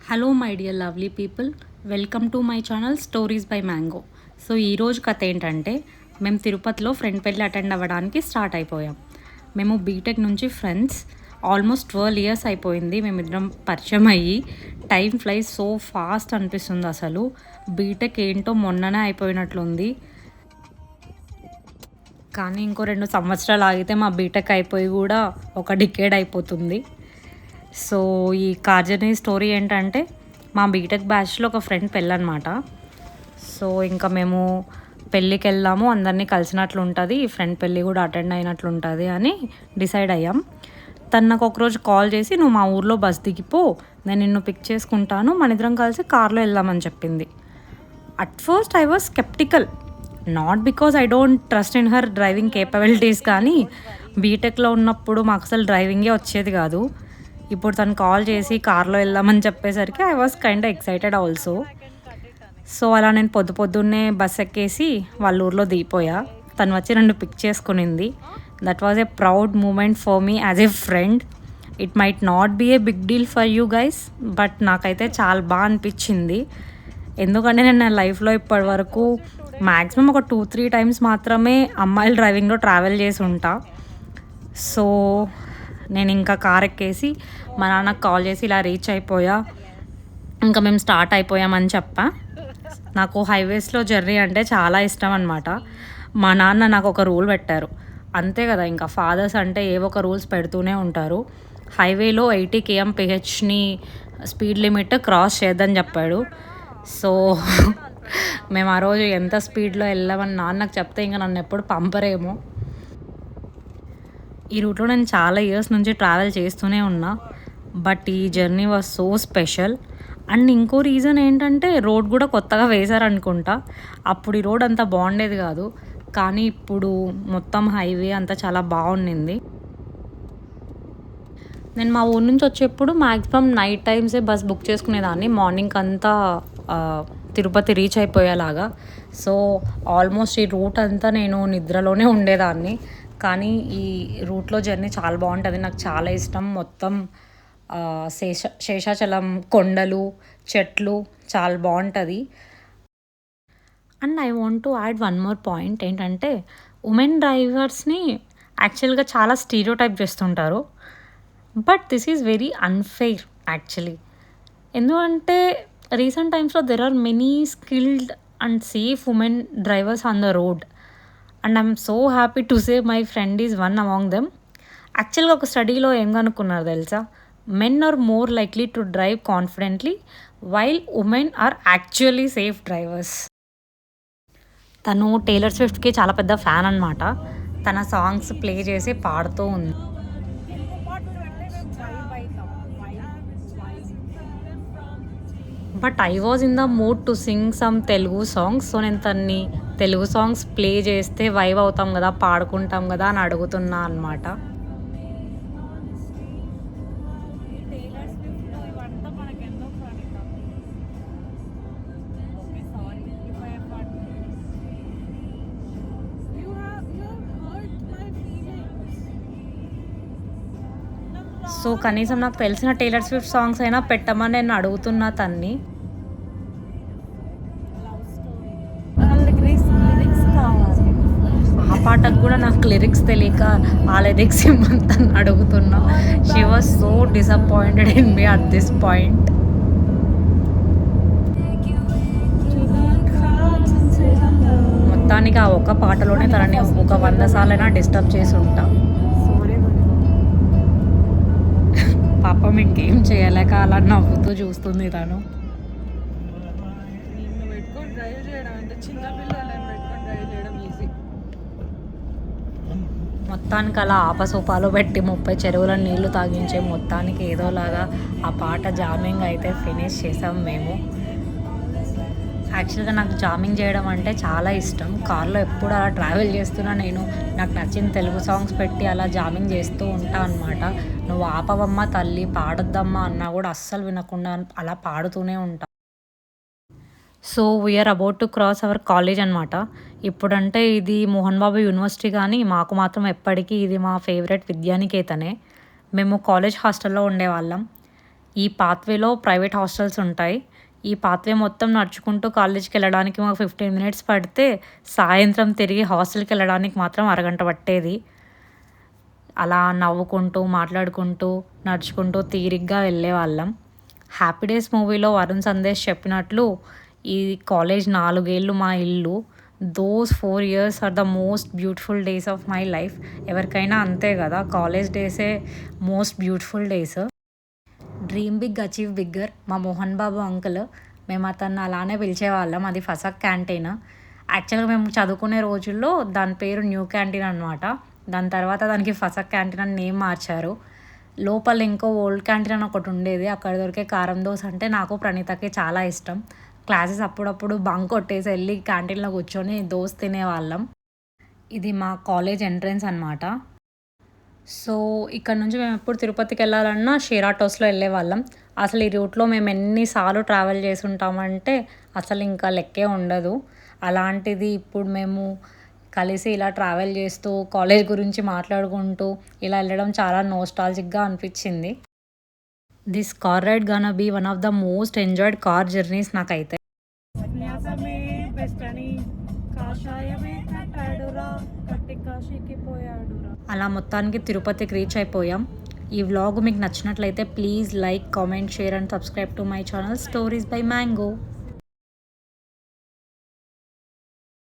Hello my dear lovely people, welcome to my channel stories by mango. So ఈరోజు కథ ఏంటంటే, మేము తిరుపతిలో ఫ్రెండ్ పెళ్ళి అటెండ్ అవ్వడానికి స్టార్ట్ అయిపోయాం. మేము బీటెక్ నుంచి ఫ్రెండ్స్. ఆల్మోస్ట్ 12 ఇయర్స్ అయిపోయింది మేమిద్దరం పరిచయం అయ్యి. టైం ఫ్లైస్ సో ఫాస్ట్ అనిపిస్తుంది అసలు. బీటెక్ ఏంటో మొన్ననే అయిపోయినట్లుంది. కానీ ఇంకో 2 సంవత్సరాలు ఆగితే మా బీటెక్ అయిపోయి కూడా ఒక డికేడ్ అయిపోతుంది. సో ఈ కార్ జర్నీ స్టోరీ ఏంటంటే, మా బీటెక్ బ్యాచ్లో ఒక ఫ్రెండ్ పెళ్ళనమాట. సో ఇంకా మేము పెళ్ళికి వెళ్దాము, అందరినీ కలిసినట్లు ఉంటుంది, ఈ ఫ్రెండ్ పెళ్ళి కూడా అటెండ్ అయినట్లు ఉంటుంది అని డిసైడ్ అయ్యాం. తను నాకు ఒకరోజు కాల్ చేసి, నువ్వు మా ఊర్లో బస్ దిగిపో, నేను నిన్ను పిక్ చేసుకుంటాను, మన ఇద్దరం కలిసి కార్లో వెళ్దామని చెప్పింది. At first I was sceptical, not because I don't trust in her driving capabilities, కానీ బీటెక్లో ఉన్నప్పుడు మాకు అసలు డ్రైవింగే వచ్చేది కాదు. ఇప్పుడు తను కాల్ చేసి కార్లో వెళ్దామని చెప్పేసరికి I was kind excited also. So అలా నేను పొద్దున్నే బస్ ఎక్కేసి వాళ్ళ ఊర్లో దిగిపోయా. తను వచ్చి నన్ను పిక్ చేసుకునింది. That was a proud moment for me as a friend. It might not be a big deal for you guys, but నాకైతే చాలా బాగా అనిపించింది. ఎందుకంటే నేను నా లైఫ్లో ఇప్పటి వరకు మ్యాక్సిమం ఒక 2-3 టైమ్స్ మాత్రమే అమ్మాయిలు డ్రైవింగ్లో ట్రావెల్ చేసి ఉంటా. సో నేను ఇంకా కార్ ఎక్కేసి మా నాన్నకు కాల్ చేసి ఇలా రీచ్ అయిపోయా, ఇంకా మేము స్టార్ట్ అయిపోయామని చెప్పా. నాకు హైవేస్లో జర్నీ అంటే చాలా ఇష్టం అనమాట. మా నాన్న నాకు ఒక రూల్ పెట్టారు, అంతే కదా, ఇంకా ఫాదర్స్ అంటే ఏవో ఒక రూల్స్ పెడుతూనే ఉంటారు. హైవేలో 80 kmph స్పీడ్ లిమిట్ క్రాస్ చేయొద్దని చెప్పాడు. సో మేము ఆ రోజు ఎంత స్పీడ్లో వెళ్ళామని నాన్నకు చెప్తే ఇంకా నన్ను ఎప్పుడు పంపరేమో. ఈ రూట్లో నేను చాలా ఇయర్స్ నుంచి ట్రావెల్ చేస్తూనే ఉన్నా, బట్ ఈ journey was so special. And ఇంకో రీజన్ ఏంటంటే, రోడ్ కూడా కొత్తగా వేశారనుకుంటా. అప్పుడు ఈ రోడ్ అంత బాగుండేది కాదు, కానీ ఇప్పుడు మొత్తం హైవే అంతా చాలా బాగుండింది. నేను మా ఊరు నుంచి వచ్చేప్పుడు మ్యాక్సిమం నైట్ టైమ్సే బస్ బుక్ చేసుకునేదాన్ని, మార్నింగ్ అంతా తిరుపతి రీచ్ అయిపోయేలాగా. సో ఆల్మోస్ట్ ఈ రూట్ అంతా నేను నిద్రలోనే ఉండేదాన్ని. కానీ ఈ రూట్లో జర్నీ చాలా బాగుంటుంది, నాకు చాలా ఇష్టం. మొత్తం శేషాచలం కొండలు, చెట్లు చాలా బాగుంటుంది. And I want to add one more point ఏంటంటే, ఉమెన్ డ్రైవర్స్ని యాక్చువల్గా చాలా స్టీరియోటైప్ చేస్తుంటారు, but this is very unfair actually. ఎందుకంటే రీసెంట్ టైమ్స్లో there are many skilled and safe women drivers on the road, and I'm so happy to say my friend is one among them. యాక్చువల్గా ఒక స్టడీలో ఏం కనుక్కున్నారు తెలుసా, men are more likely to drive confidently while women are actually safe drivers. తను Taylor స్విఫ్ట్కి చాలా పెద్ద fan అనమాట. తన సాంగ్స్ ప్లే చేసి పాడుతూ ఉంది. But I was in the mood to sing some Telugu songs. So నేను తన్ని తెలుగు సాంగ్స్ ప్లే చేస్తే వైవ్ అవుతాం కదా, పాడుకుంటాం కదా అని అడుగుతున్నా అనమాట. సో కనీసం నాకు తెలిసిన టేలర్ స్విఫ్ట్ సాంగ్స్ అయినా పెట్టమని నేను అడుగుతున్నా తన్ని. ఆ పాటకు కూడా నాకు లిరిక్స్ తెలియక ఆ లిరిక్స్ ఇమ్మంతా అడుగుతున్నా. She was so disappointed in me at this point. మొత్తానికి ఆ ఒక్క పాటలోనే తనని ఒక 100 సార్లైనా డిస్టర్బ్ చేసి ఉంటా. పాపం ఇంకేం చేయలేక అలా నవ్వుతూ చూస్తుంది తను. మొత్తానికి అలా ఆపసోపాలు పెట్టి 30 చెరువుల నీళ్లు తాగించే మొత్తానికి ఏదోలాగా ఆ పాట జామింగ్ అయితే ఫినిష్ చేసాం మేము. యాక్చువల్గా నాకు జామింగ్ చేయడం అంటే చాలా ఇష్టం. కార్లో ఎప్పుడు అలా ట్రావెల్ చేస్తున్నా నేను నాకు నచ్చిన తెలుగు సాంగ్స్ పెట్టి అలా జామింగ్ చేస్తూ ఉంటా అనమాట. నువ్వు ఆపవమ్మ తల్లి, పాడొద్దమ్మా అన్నా కూడా అస్సలు వినకుండా అలా పాడుతూనే ఉంటా. So we're about to cross our college అనమాట. ఇప్పుడంటే ఇది మోహన్ బాబు యూనివర్సిటీ, కానీ మాకు మాత్రం ఎప్పటికీ ఇది మా ఫేవరెట్ విద్యానికేతనే. మేము కాలేజ్ హాస్టల్లో ఉండేవాళ్ళం. ఈ పాత్వేలో ప్రైవేట్ హాస్టల్స్ ఉంటాయి. ఈ పాత్వే మొత్తం నడుచుకుంటూ కాలేజ్‌కి వెళ్ళడానికి మాకు 15 మినిట్స్ పడితే, సాయంత్రం తిరిగి హాస్టల్‌కి వెళ్ళడానికి మాత్రం అరగంట పట్టేది. అలా నవ్వుకుంటూ, మాట్లాడుకుంటూ, నడుచుకుంటూ తీరిగ్గా వెళ్ళేవాళ్ళం. 'హ్యాపీ డేస్' మూవీలో వరుణ్ సందేశ్ చెప్పినట్లు ఈ కాలేజ్ 4 ఏళ్ళు మా ఇల్లు. Those 4 years are the most beautiful days of my life. ఎవరికైనా అంతే కదా! కాలేజ్ డేసే most beautiful days. Dream big achieve bigger మా మోహన్ బాబు అంకుల్. మేము అతన్ని అలానే పిలిచేవాళ్ళం. అది ఫసక్ క్యాంటీన్. యాక్చువల్గా మేము చదువుకునే రోజుల్లో దాని పేరు న్యూ క్యాంటీన్ అనమాట. దాని తర్వాత దానికి ఫసక్ క్యాంటీన్ అని నేమ్ మార్చారు. లోపల ఇంకో ఓల్డ్ క్యాంటీన్ అని ఒకటి ఉండేది. అక్కడ దొరికే కారం దోశ అంటే నాకు ప్రణీతకి చాలా ఇష్టం. క్లాసెస్ అప్పుడప్పుడు బంక్ కొట్టేసి వెళ్ళి క్యాంటీన్లో కూర్చొని దోశ తినేవాళ్ళం. ఇది మా కాలేజ్ ఎంట్రన్స్ అనమాట. సో ఇక్కడ నుంచి మేము ఎప్పుడు తిరుపతికి వెళ్ళాలన్నా షేర్ ఆటోస్లో వెళ్ళేవాళ్ళం. అసలు ఈ రూట్లో మేము ఎన్నిసార్లు ట్రావెల్ చేసి ఉంటామంటే అసలు ఇంకా లెక్కే ఉండదు. అలాంటిది ఇప్పుడు మేము కలిసి ఇలా ట్రావెల్ చేస్తూ కాలేజ్ గురించి మాట్లాడుకుంటూ ఇలా వెళ్ళడం చాలా నోస్టాల్జిక్గా అనిపించింది. This car ride gonna be one of the most enjoyed car journeys నాకైతే. సన్యాసమే బెస్ట్ అని కాషాయమే కట్టాడురా కట్టి కాశీకి పోయాడురా. అలా మొత్తానికి తిరుపతికి రీచ్ అయిపోయాం. ఈ వ్లాగ్ మీకు నచ్చినట్లయితే please like, comment, share and subscribe to my channel stories by mango.